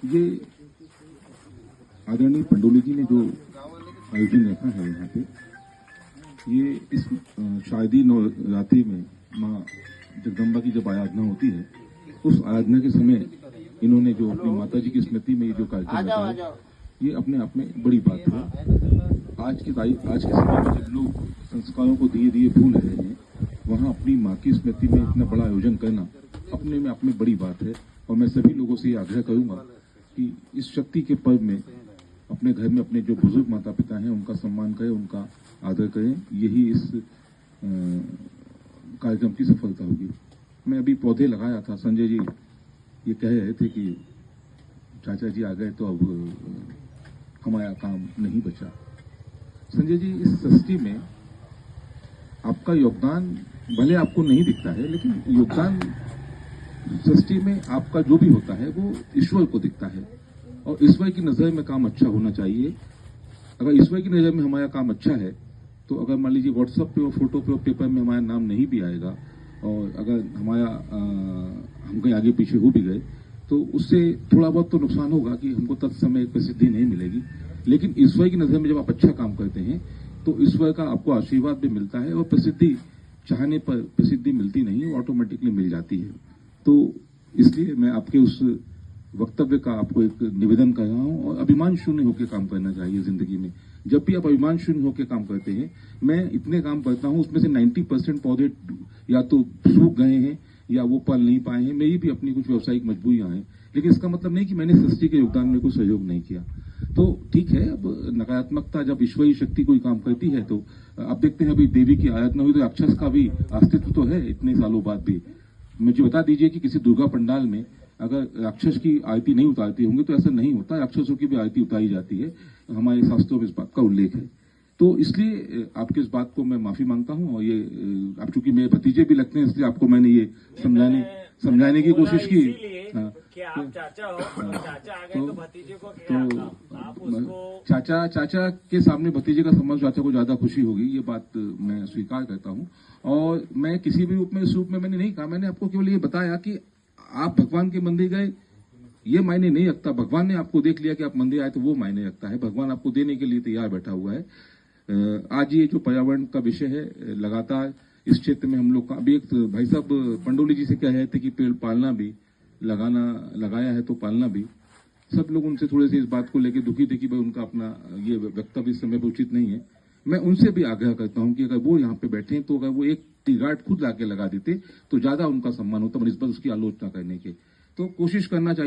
ये आदरणीय पंडोली जी ने जो आयोजन रखा है यहाँ पे, ये इस शारदीय नवरात्रि में माँ जगदम्बा की जब आराधना होती है, उस आराधना के समय इन्होंने जो अपनी माता जी की स्मृति में ये जो कार्यक्रम रखा है, ये अपने आप में बड़ी बात है। आज के समय में जब लोग संस्कारों को धीरे धीरे भूल रहे हैं, वहाँ अपनी माँ की स्मृति में इतना बड़ा आयोजन करना अपने में आप में बड़ी बात है। और मैं सभी लोगों से ये आग्रह करूंगा कि इस शक्ति के पर्व में अपने घर में अपने जो बुजुर्ग माता पिता हैं उनका सम्मान करें, उनका आदर करें। यही इस कार्यक्रम की सफलता होगी। मैं अभी पौधे लगाया था, संजय जी ये कह रहे थे कि चाचा जी आ गए तो अब हमारा काम नहीं बचा। संजय जी, इस सृष्टि में आपका योगदान भले आपको नहीं दिखता है, लेकिन योगदान सृष्टि में आपका जो भी होता है वो ईश्वर को दिखता है, और ईश्वर की नजर में काम अच्छा होना चाहिए। अगर ईश्वर की नजर में हमारा काम अच्छा है तो अगर मान लीजिए व्हाट्सएप पे और फोटो पे और पेपर में हमारा नाम नहीं भी आएगा, और अगर हम कहीं आगे पीछे हो भी गए तो उससे थोड़ा बहुत तो नुकसान होगा कि हमको तत्समय प्रसिद्धि नहीं मिलेगी। लेकिन ईश्वर की नजर में जब आप अच्छा काम करते हैं तो ईश्वर का आपको आशीर्वाद भी मिलता है, और प्रसिद्धि चाहने पर प्रसिद्धि मिलती नहीं, ऑटोमेटिकली मिल जाती है। तो इसलिए मैं आपके उस वक्तव्य का आपको एक निवेदन कर रहा हूं, और अभिमान शून्य होकर काम करना चाहिए जिंदगी में। जब भी आप अभिमान शून्य होकर काम करते हैं, मैं इतने काम करता हूं उसमें से 90% पौधे या तो सूख गए हैं या वो पल नहीं पाए हैं। मेरी भी अपनी कुछ व्यावसायिक मजबूरियां हैं, लेकिन इसका मतलब नहीं कि मैंने सृष्टि के योगदान में कोई सहयोग नहीं किया। तो ठीक है, अब नकारात्मकता जब ईश्वरीय शक्ति कोई काम करती है तो आप देखते हैं अभी देवी की आराधना हुई तो राक्षस का भी अस्तित्व तो है इतने सालों बाद भी। मुझे बता दीजिए कि किसी दुर्गा पंडाल में अगर राक्षस की आरती नहीं उतारती होंगे तो ऐसा नहीं होता, राक्षसों की भी आरती उतारी जाती है। हमारे शास्त्रों में इस बात का उल्लेख है। तो इसलिए आपके इस बात को मैं माफी मांगता हूं, और ये आप चूंकि मेरे भतीजे भी लगते हैं इसलिए आपको मैंने ये समझाने की कोशिश की। कि आप चाचा हो, चाचा आ गए तो भतीजे को क्या आप उसको चाचा के सामने भतीजे का सम्मान चाचा को ज्यादा खुशी होगी, ये बात मैं स्वीकार करता हूं। और मैं किसी भी रूप में इस रूप में मैंने नहीं कहा, मैंने आपको केवल ये बताया कि आप भगवान के मंदिर गए ये मायने नहीं रखता। भगवान ने आपको देख लिया कि आप मंदिर आए तो वो मायने रखता है। भगवान आपको देने के लिए तैयार बैठा हुआ है। आज ये जो पर्यावरण का विषय है, लगातार इस क्षेत्र में हम लोग का अभी एक भाई साहब पंडोली जी से कह रहे थे कि पेड़ पालना भी, लगाया है तो पालना भी। सब लोग उनसे थोड़े से इस बात को लेकर दुखी थे कि भाई उनका अपना ये वक्तव्य इस समय पर उचित नहीं है। मैं उनसे भी आग्रह करता हूं कि अगर वो यहाँ पे बैठे तो अगर वो एक टी गार्ड खुद लाके लगा देते तो ज्यादा उनका सम्मान होता, इस पर उसकी आलोचना करने के। तो कोशिश करना चाहिए।